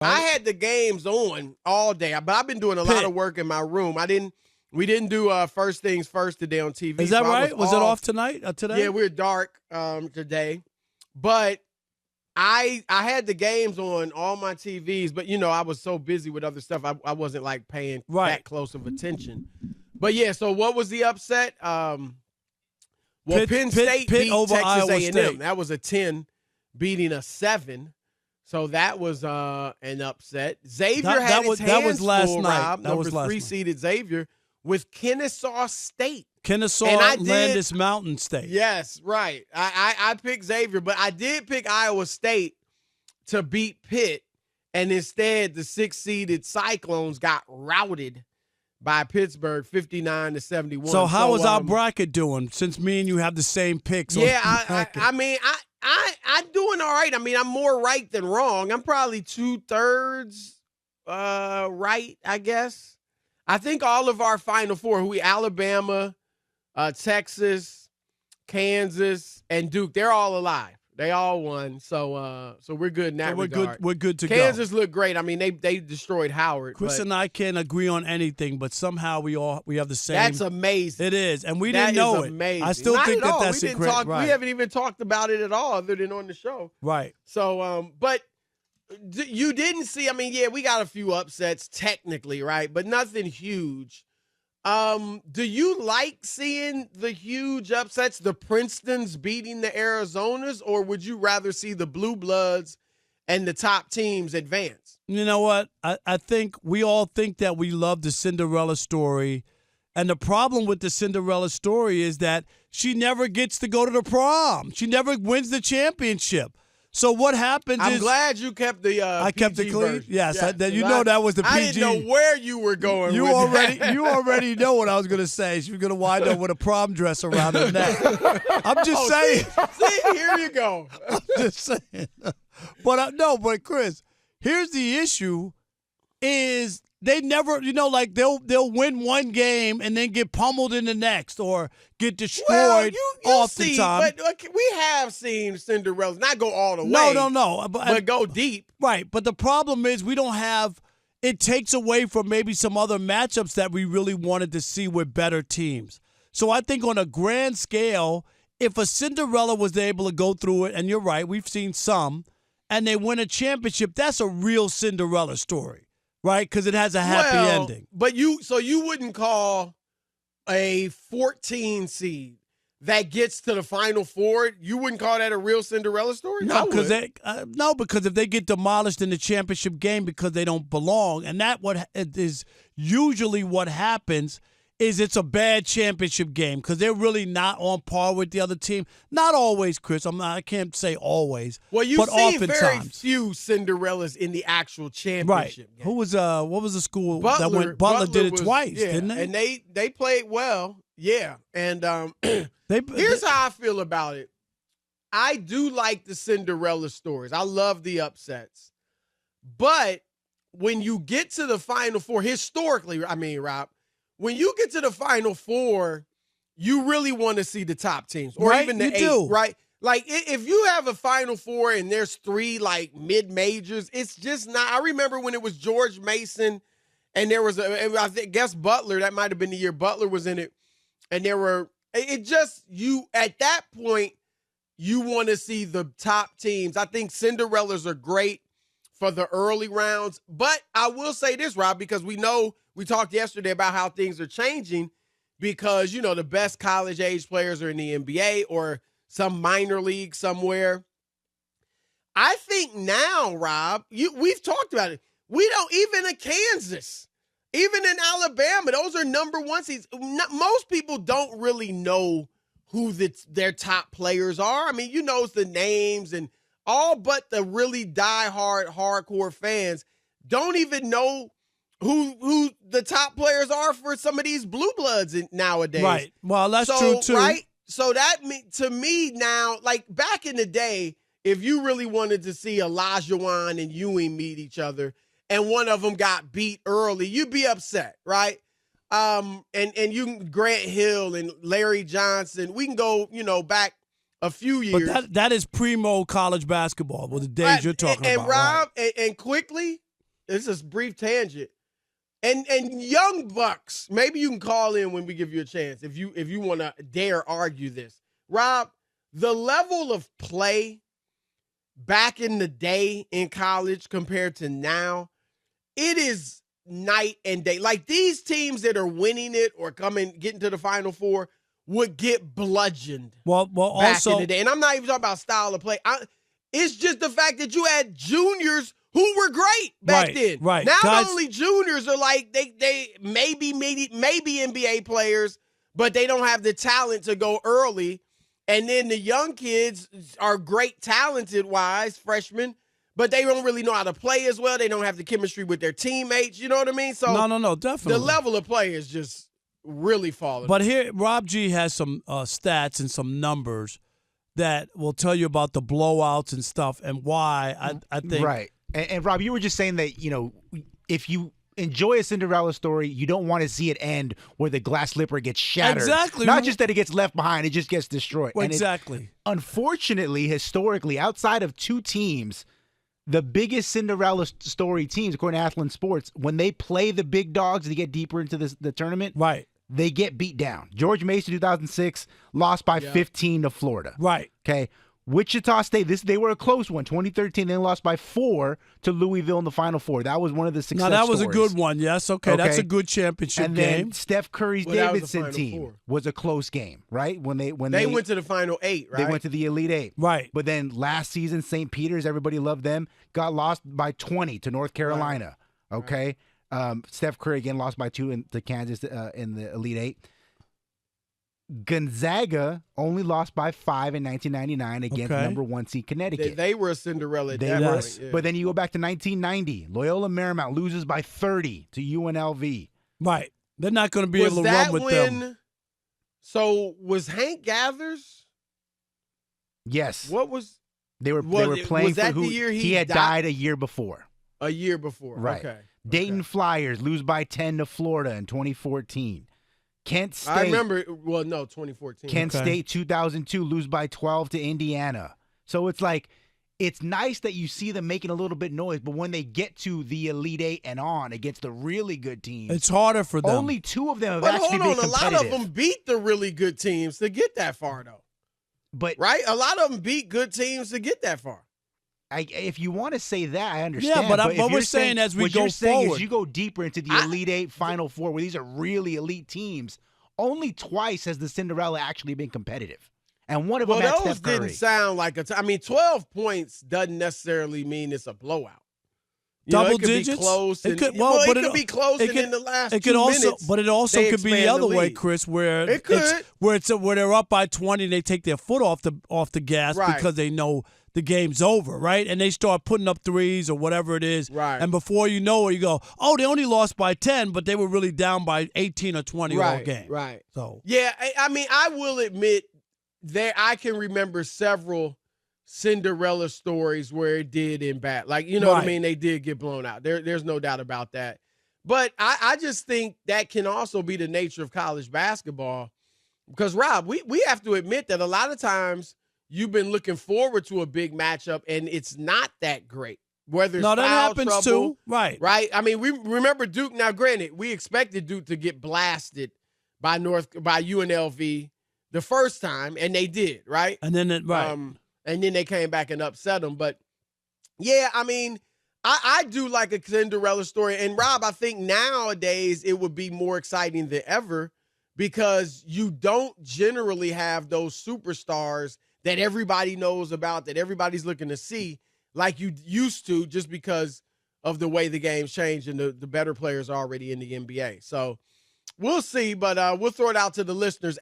I had the games on all day, but I've been doing a lot of work in my room. We didn't do First Things First today on TV. Is that right? Was it off tonight? Today? Yeah, we're dark today. But I had the games on all my TVs, but I was so busy with other stuff, I wasn't like paying that close of attention. But yeah, so what was the upset? Penn State beat over Texas Iowa A&M. State. That was a 10 beating a 7. So that was an upset. Xavier had his hands full, Rob, number 3-seeded Xavier, with Kennesaw State. Landis Mountain State. Yes, right. I picked Xavier, but I did pick Iowa State to beat Pitt, and instead the 6-seeded Cyclones got routed by Pittsburgh 59-71. So how is our bracket doing, since me and you have the same picks? Yeah, I'm doing all right. I mean, I'm more right than wrong. I'm probably 2/3 right, I guess. I think all of our Final Four, Alabama, Texas, Kansas, and Duke, they're all alive. They all won, so we're good in that regard. We're good to go. Kansas looked great. I mean, they destroyed Howard. Chris and I can't agree on anything, but somehow we have the same. That's amazing. It is, and we didn't know it. Amazing. I still think that's incredible. Right. We haven't even talked about it at all, other than on the show. Right. So, but you didn't see. I mean, yeah, we got a few upsets technically, right, but nothing huge. Do you like seeing the huge upsets, the Princetons beating the Arizonas, or would you rather see the Blue Bloods and the top teams advance? You know what? I think we all think that we love the Cinderella story, and the problem with the Cinderella story is that she never gets to go to the prom. She never wins the championship. So what happens I'm glad you kept the I kept it clean. Version. Yes, that was the PG. I didn't know where you were going. You already know what I was going to say. She was going to wind up with a prom dress around her neck. I'm just saying. See, here you go. I'm just saying. But Chris, here's the issue: is they never, they'll win one game and then get pummeled in the next or get destroyed oftentimes. But we have seen Cinderella not go all the way. No. But go deep. Right. But the problem is we don't have – it takes away from maybe some other matchups that we really wanted to see with better teams. So I think on a grand scale, if a Cinderella was able to go through it, and you're right, we've seen some, and they win a championship, that's a real Cinderella story. Right, because it has a happy ending. But you wouldn't call a 14 seed that gets to the Final Four, you wouldn't call that a real Cinderella story? No, because if they get demolished in the championship game because they don't belong, and that what is usually what happens. Is it's a bad championship game because they're really not on par with the other team. Not always, Chris. I can't say always. Well, you've seen very few Cinderellas in the actual championship game. Who was what was the school that went? Butler did it twice, didn't they? And they played well, yeah. And here's how I feel about it. I do like the Cinderella stories. I love the upsets, but when you get to the Final Four, historically, I mean, Rob. When you get to the Final Four, you really want to see the top teams, or even the 8, right? Like, if you have a Final Four and there's 3, like, mid-majors, it's just not – I remember when it was George Mason and there was I guess Butler. That might have been the year Butler was in it. And there were – it just – you – at that point, you want to see the top teams. I think Cinderellas are great for the early rounds. But I will say this, Rob, because we know – we talked yesterday about how things are changing because, the best college-age players are in the NBA or some minor league somewhere. I think now, Rob, we've talked about it. We don't even in Kansas, even in Alabama, those are number 1 seeds. Most people don't really know who their top players are. I mean, the names and all but the really diehard, hardcore fans don't even know who the top players are for some of these blue bloods nowadays. Right. Well, that's true too. Right. So that to me now, like back in the day, if you really wanted to see Olajuwon and Ewing meet each other, and one of them got beat early, you'd be upset, right? And you can Grant Hill and Larry Johnson. We can go, back a few years. But that is primo college basketball. Well, the days you're talking about. And Rob, right. and quickly. It's a brief tangent. And young bucks, maybe you can call in when we give you a chance if you want to dare argue this. Rob, the level of play back in the day in college compared to now, it is night and day. Like these teams that are winning it or getting to the Final Four would get bludgeoned. Well, back also in the day. And I'm not even talking about style of play. It's just the fact that you had juniors who were great back then. Right. Now the only juniors are like they maybe NBA players, but they don't have the talent to go early. And then the young kids are great talented-wise, freshmen, but they don't really know how to play as well. They don't have the chemistry with their teammates. You know what I mean? So no, definitely. The level of play is just really falling. But here, Rob G has some stats and some numbers that will tell you about the blowouts and stuff and why I think. Right. And Rob, you were just saying that, if you enjoy a Cinderella story, you don't want to see it end where the glass slipper gets shattered. Exactly. Not just that it gets left behind, it just gets destroyed. Well, exactly. Unfortunately, historically, outside of two teams, the biggest Cinderella story teams, according to Athlon Sports, when they play the big dogs to get deeper into the tournament, right, they get beat down. George Mason, 2006, lost by 15 to Florida. Right. Okay. Wichita State, they were a close one. 2013, they lost by 4 to Louisville in the Final Four. That was one of the success stories. Now, that was a good one, yes. Okay, that's a good championship and game. And then Steph Curry's Davidson team was a close game, right? When they went to the Final 8, right? They went to the Elite 8. Right. But then last season, St. Peter's, everybody loved them, got lost by 20 to North Carolina, okay? Right. Steph Curry, again, lost by 2 to Kansas in the Elite 8. Gonzaga only lost by 5 in 1999 against number 1 seed Connecticut. They were a Cinderella. But then you go back to 1990. Loyola Marymount loses by 30 to UNLV. Right. They're not going to be able to run with them. So was Hank Gathers? Yes. What was they were playing was that for who the year he had died a year before. A year before. Right. Okay. Dayton Flyers lose by 10 to Florida in 2014. Kent State. I remember, 2014. Kent State, 2002, lose by 12 to Indiana. So it's like, it's nice that you see them making a little bit noise, but when they get to the Elite 8 and on against the really good teams, it's harder for them. Only 2 of them have actually been competitive. A lot of them beat the really good teams to get that far, though. But right? A lot of them beat good teams to get that far. If you want to say that, I understand. Yeah, but we're saying as we go forward, as you go deeper into the Elite 8, Final Four, where these are really elite teams, only twice has the Cinderella actually been competitive. And one of them had Steph Curry. Those didn't sound like 12 points doesn't necessarily mean it's a blowout. Double it could digits? Be close. It could be close and in the last 2 minutes. But it also could be the other way, Chris, where they're up by 20 and they take their foot off the gas because they know the game's over, right? And they start putting up threes or whatever it is. Right. And before you know it, you go, oh, they only lost by 10, but they were really down by 18 or 20 all game. Right. So yeah, I mean, I will admit that I can remember several Cinderella stories where it did end bad. Like, you know what I mean? They did get blown out. There's no doubt about that. But I just think that can also be the nature of college basketball. Because, Rob, we have to admit that a lot of times you've been looking forward to a big matchup, and it's not that great. Whether it's that happens trouble, too. Right. I mean, we remember Duke. Now, granted, we expected Duke to get blasted by UNLV the first time, and they did, right? And then and then they came back and upset them. But yeah, I mean, I do like a Cinderella story. And Rob, I think nowadays it would be more exciting than ever because you don't generally have those superstars that everybody knows about, that everybody's looking to see like you used to, just because of the way the game's changed and the better players are already in the NBA. So we'll see, but we'll throw it out to the listeners.